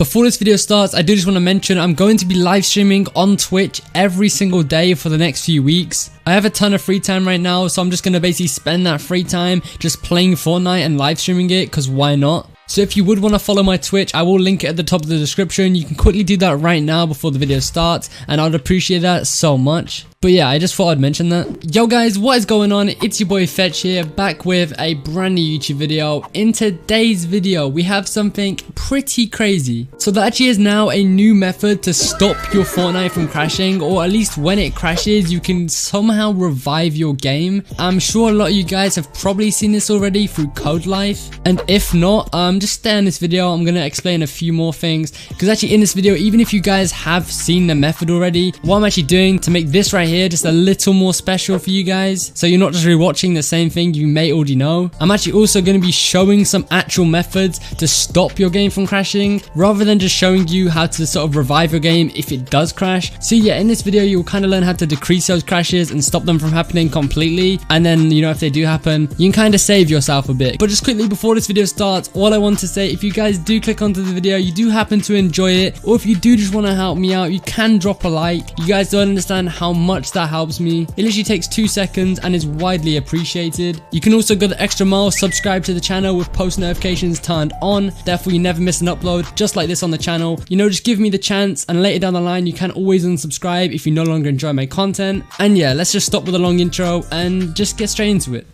Before this video starts, I do just want to mention I'm going to be live streaming on Twitch every single day for the next few weeks. I have a ton of free time right now, so I'm just going to basically spend that free time just playing Fortnite and live streaming it, because why not? So if you would want to follow my Twitch, I will link it at the top of the description. You can quickly do that right now before the video starts, and I'd appreciate that so much. But yeah, I just thought I'd mention that. Yo guys, what is going on? It's your boy Fetch here, back with a brand new YouTube video. In today's video, we have something pretty crazy. So there actually is now a new method to stop your Fortnite from crashing, or at least when it crashes, you can somehow revive your game. I'm sure a lot of you guys have probably seen this already through Code Life, and if not, just stay in this video. I'm going to explain a few more things, because actually in this video, even if you guys have seen the method already, what I'm actually doing to make this right here just a little more special for you guys, so you're not just rewatching the same thing you may already know. I'm actually also going to be showing some actual methods to stop your game from crashing, rather than just showing you how to sort of revive your game if it does crash. So yeah, in this video you'll kind of learn how to decrease those crashes and stop them from happening completely, and then, you know, if they do happen, you can kind of save yourself a bit. But just quickly before this video starts, all I want to say, if you guys do click onto the video, you do happen to enjoy it, or if you do just want to help me out, you can drop a like. You guys don't understand how much that helps me. It literally takes 2 seconds and is widely appreciated. You can also go the extra mile, subscribe to the channel with post notifications turned on, therefore you never miss an upload just like this on the channel. You know, just give me the chance, and later down the line you can always unsubscribe if you no longer enjoy my content. And yeah, let's just stop with a long intro and just get straight into it.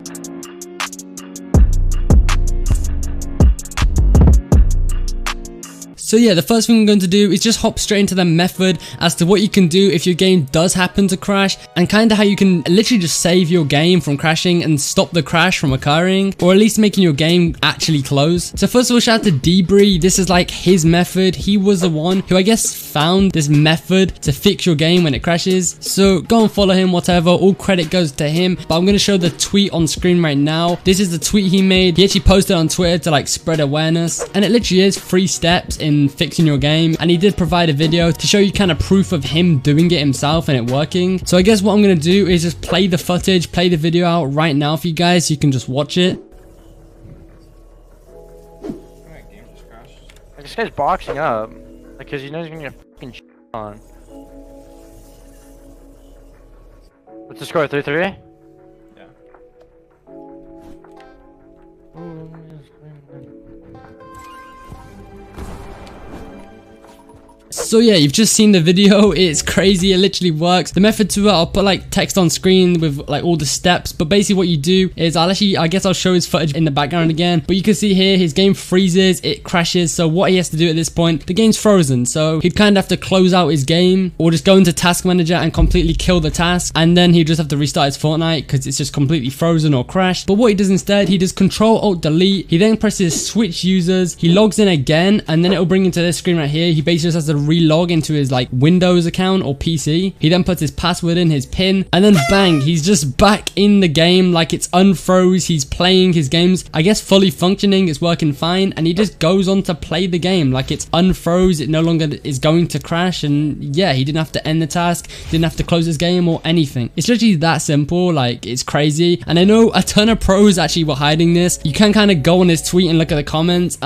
So yeah, the first thing I'm going to do is just hop straight into the method as to what you can do if your game does happen to crash, and kind of how you can literally just save your game from crashing and stop the crash from occurring, or at least making your game actually close. So first of all, shout out to Debris. This is like his method. He was the one who I guess found this method to fix your game when it crashes. So go and follow him, whatever. All credit goes to him. But I'm going to show the tweet on screen right now. This is the tweet he made. He actually posted on Twitter to like spread awareness, and it literally is 3 steps in fixing your game, and he did provide a video to show you kind of proof of him doing it himself and it working. So I guess what I'm going to do is just play the footage, play the video out right now for you guys so you can just watch it. This guy's boxing up because he knows he's gonna get fucking shit on. What's the score? 3-3? Yeah. So yeah, you've just seen the video. It's crazy. It literally works. The method to it, I'll put like text on screen with like all the steps, but basically what you do is I guess I'll show his footage in the background again, but you can see here his game freezes, it crashes. So what he has to do at this point, the game's frozen, so he'd kind of have to close out his game or just go into task manager and completely kill the task, and then he'd just have to restart his Fortnite because it's just completely frozen or crashed. But what he does instead, he does Control Alt Delete. He then presses switch users, he logs in again, and then it'll bring him to this screen right here. He basically just has to relog into his like Windows account or PC. He then puts his password in, his pin, and then bang, he's just back in the game. Like, it's unfroze. He's playing his games, I guess fully functioning, it's working fine, and he just goes on to play the game like it's unfroze. It no longer is going to crash, and yeah, he didn't have to end the task, didn't have to close his game or anything. It's literally that simple. Like, it's crazy. And I know a ton of pros actually were hiding this. You can kind of go on his tweet and look at the comments.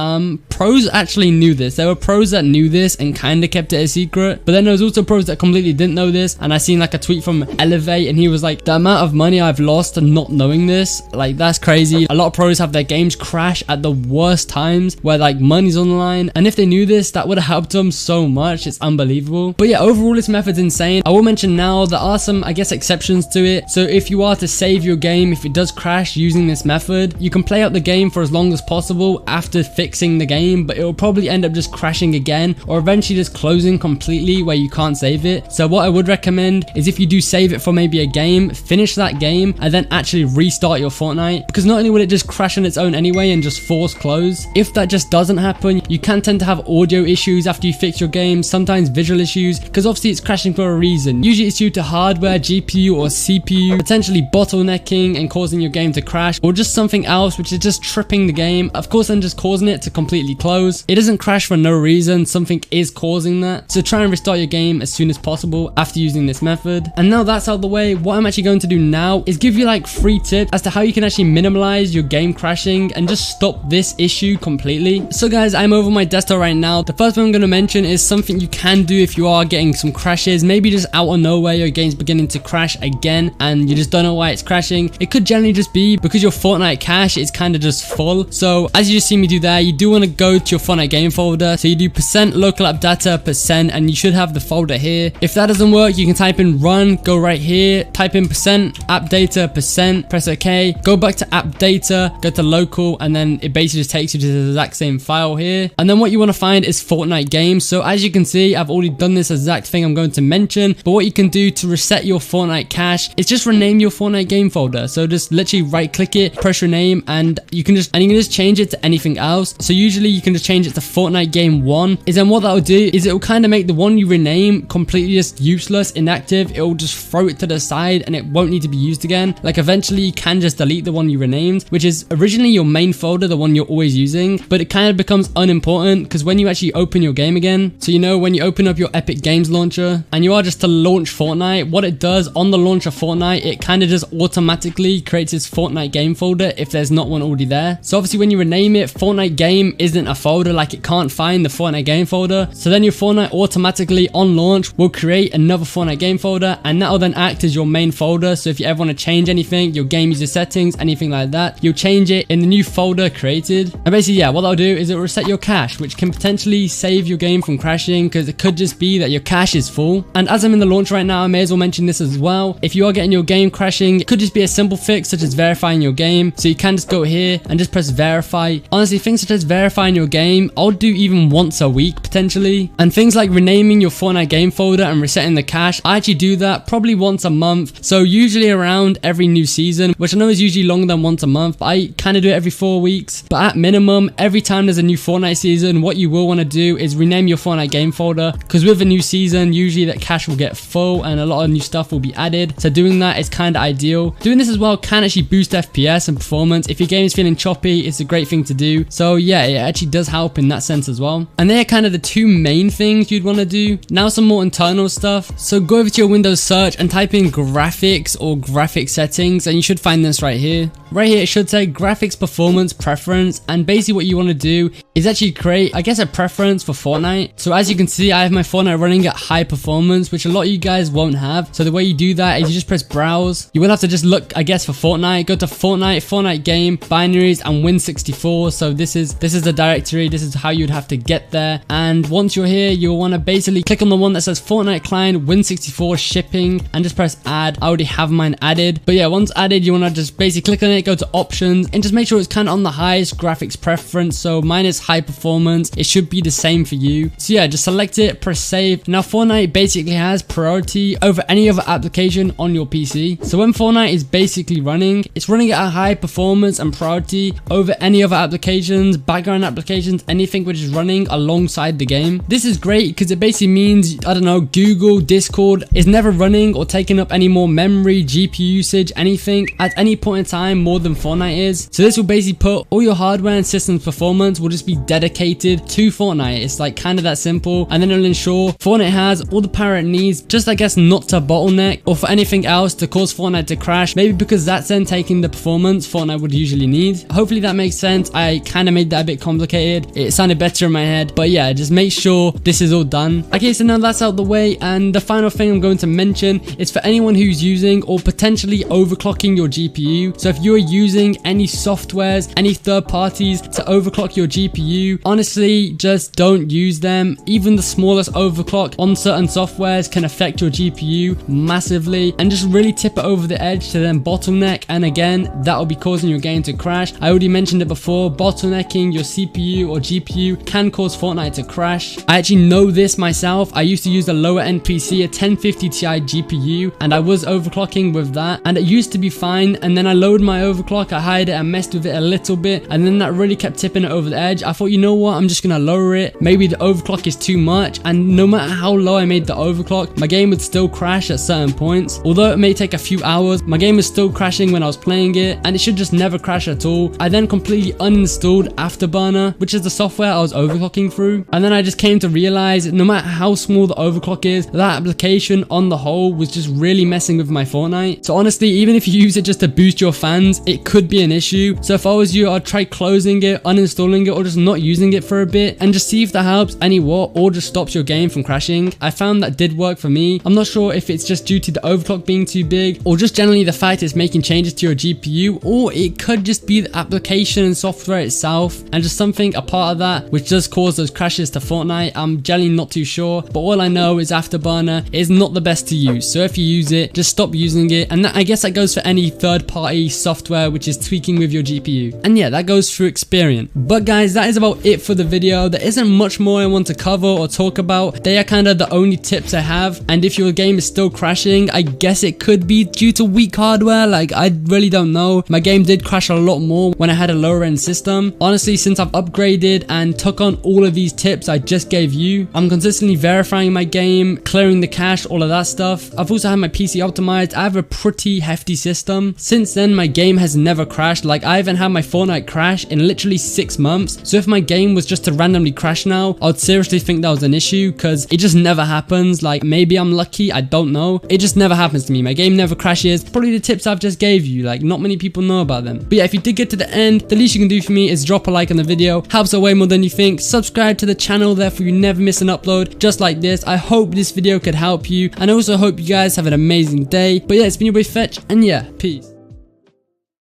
Pros actually knew this. There were pros that knew this and kind of kept it a secret, but then there was also pros that completely didn't know this. And I seen like a tweet from Elevate, and he was like, the amount of money I've lost and not knowing this, like, that's crazy. A lot of pros have their games crash at the worst times where like money's on the line, and if they knew this, that would have helped them so much. It's unbelievable. But yeah, overall this method's insane. I will mention now there are some, I guess, exceptions to it. So if you are to save your game, if it does crash using this method, you can play out the game for as long as possible after fixing the game, but it will probably end up just crashing again, or eventually just closing completely where you can't save it. So what I would recommend is, if you do save it for maybe a game, finish that game and then actually restart your Fortnite, because not only will it just crash on its own anyway and just force close, if that just doesn't happen, you can tend to have audio issues after you fix your game, sometimes visual issues, because obviously it's crashing for a reason. Usually it's due to hardware, GPU or CPU potentially bottlenecking and causing your game to crash, or just something else which is just tripping the game, of course, and just causing it to completely close. It doesn't crash for no reason. Something is causing causing that. So try and restart your game as soon as possible after using this method. And now that's out of the way, what I'm actually going to do now is give you like 3 tips as to how you can actually minimize your game crashing and just stop this issue completely. So guys, I'm over my desktop right now. The first thing I'm going to mention is something you can do if you are getting some crashes, maybe just out of nowhere your game's beginning to crash again and you just don't know why it's crashing. It could generally just be because your Fortnite cache is kind of just full. So as you just see me do there, you do want to go to your Fortnite game folder. So you do % local app data %, and you should have the folder here. If that doesn't work, you can type in run, go right here, type in % app data %, press OK, go back to app data, go to local, and then it basically just takes you to the exact same file here. And then what you want to find is Fortnite games. So as you can see, I've already done this exact thing I'm going to mention, but what you can do to reset your Fortnite cache is just rename your Fortnite game folder. So just literally right click it, press rename, and you can just change it to anything else. So usually you can just change it to Fortnite game 1. Is then what that will do is it will kind of make the one you rename completely just useless, inactive. It will just throw it to the side and it won't need to be used again. Like eventually you can just delete the one you renamed, which is originally your main folder, the one you're always using, but it kind of becomes unimportant because when you actually open your game again, so you know when you open up your Epic Games launcher and you are just to launch Fortnite, what it does on the launch of Fortnite, it kind of just automatically creates this Fortnite game folder if there's not one already there. So obviously when you rename it, Fortnite game isn't a folder, like it can't find the Fortnite game folder. So then your Fortnite automatically on launch will create another Fortnite game folder, and that will then act as your main folder. So if you ever want to change anything, your game user settings, anything like that, you'll change it in the new folder created. And basically, yeah, what that'll do is it will reset your cache, which can potentially save your game from crashing because it could just be that your cache is full. And as I'm in the launch right now, I may as well mention this as well. If you are getting your game crashing, it could just be a simple fix such as verifying your game. So you can just go here and just press verify. Honestly, things such as verifying your game, I'll do even once a week potentially. And things like renaming your Fortnite game folder and resetting the cache, I actually do that probably once a month. So usually around every new season, which I know is usually longer than once a month, but I kind of do it every 4 weeks. But at minimum, every time there's a new Fortnite season, what you will want to do is rename your Fortnite game folder, because with a new season, usually that cache will get full and a lot of new stuff will be added. So doing that is kind of ideal. Doing this as well can actually boost FPS and performance. If your game is feeling choppy, it's a great thing to do. So yeah, it actually does help in that sense as well. And they're kind of the 2 main things you'd want to do. Now some more internal stuff. So go over to your Windows search and type in graphics or graphics settings, and you should find this right here. Right here it should say graphics performance preference, and basically what you want to do is actually create, I guess, a preference for Fortnite. So as you can see, I have my Fortnite running at high performance, which a lot of you guys won't have. So the way you do that is you just press browse. You will have to just look, I guess, for Fortnite. Go to Fortnite game, binaries, and Win64. So this is the directory. This is how you'd have to get there. And once you're here, you'll want to basically click on the one that says Fortnite client Win64 shipping and just press add. I already have mine added. But yeah, once added, you want to just basically click on it, go to options, and just make sure it's kind of on the highest graphics preference. So mine is high performance. It should be the same for you. So yeah, just select it, press save. Now Fortnite basically has priority over any other application on your PC. So when Fortnite is basically running, it's running at a high performance and priority over any other applications, background applications, anything which is running alongside the game. This is great because it basically means, I don't know, Google, Discord is never running or taking up any more memory, GPU usage, anything at any point in time more than Fortnite is. So this will basically put all your hardware and systems performance will just be dedicated to Fortnite. It's like kind of that simple, and then it'll ensure Fortnite has all the power it needs, just I guess not to bottleneck or for anything else to cause Fortnite to crash, maybe because that's then taking the performance Fortnite would usually need. Hopefully that makes sense. I kind of made that a bit complicated. It sounded better in my head, but yeah, just make sure this is all done. Okay, so now that's out the way, and the final thing I'm going to mention is for anyone who's using or potentially overclocking your GPU. So if you're using any softwares, any third parties to overclock your GPU, honestly, just don't use them. Even the smallest overclock on certain softwares can affect your GPU massively and just really tip it over the edge to then bottleneck, and again, that will be causing your game to crash. I already mentioned it before, bottlenecking your CPU or GPU can cause Fortnite to crash. I actually know this myself. I used to use a lower end PC, a 1050 Ti GPU, and I was overclocking with that, and it used to be fine, and then I lowered my overclock, I hid it and messed with it a little bit, and then that really kept tipping it over the edge. I thought, you know what, I'm just gonna lower it. Maybe the overclock is too much, and no matter how low I made the overclock, my game would still crash at certain points. Although it may take a few hours, my game was still crashing when I was playing it, and it should just never crash at all. I then completely uninstalled Afterburner, which is the software I was overclocking through, and then I just came to realize no matter how small the overclock is, that application on the whole was just really messing with my Fortnite. So honestly, even if you use it just to boost your fans, it could be an issue. So if I was you, I'd try closing it, uninstalling it, or just not using it for a bit and just see if that helps any what, or just stops your game from crashing. I found that did work for me. I'm not sure if it's just due to the overclock being too big, or just generally the fact it's making changes to your GPU, or it could just be the application and software itself and just something a part of that which does cause those crashes to Fortnite. I'm generally not too sure, but all I know is Afterburner is not the best to use. So if you use it, just stop using it. And I guess that goes for any third-party software which is tweaking with your GPU. And yeah, that goes through Experian. But guys, that is about it for the video. There isn't much more I want to cover or talk about. They are kind of the only tips I have. And if your game is still crashing, I guess it could be due to weak hardware. Like, I really don't know. My game did crash a lot more when I had a lower end system. Honestly, since I've upgraded and took on all of these tips I just gave you, I'm consistently verifying my game, clearing the cache, all of that stuff. I've also had my PC optimized. I have a pretty hefty system. Since then, my game has never crashed. Like, I haven't had my Fortnite crash in literally 6 months. So if my game was just to randomly crash now, I would seriously think that was an issue, because it just never happens. Like, maybe I'm lucky, I don't know. It just never happens to me. My game never crashes. Probably the tips I've just gave you, like, not many people know about them. But yeah, if you did get to the end, the least you can do for me is drop a like on the video. Helps out way more than you think. Subscribe to the channel, therefore you never miss an upload just like this. I hope this video could help you, and I also hope you guys have an amazing day. But yeah, it's been your boy Fetch, and yeah, peace.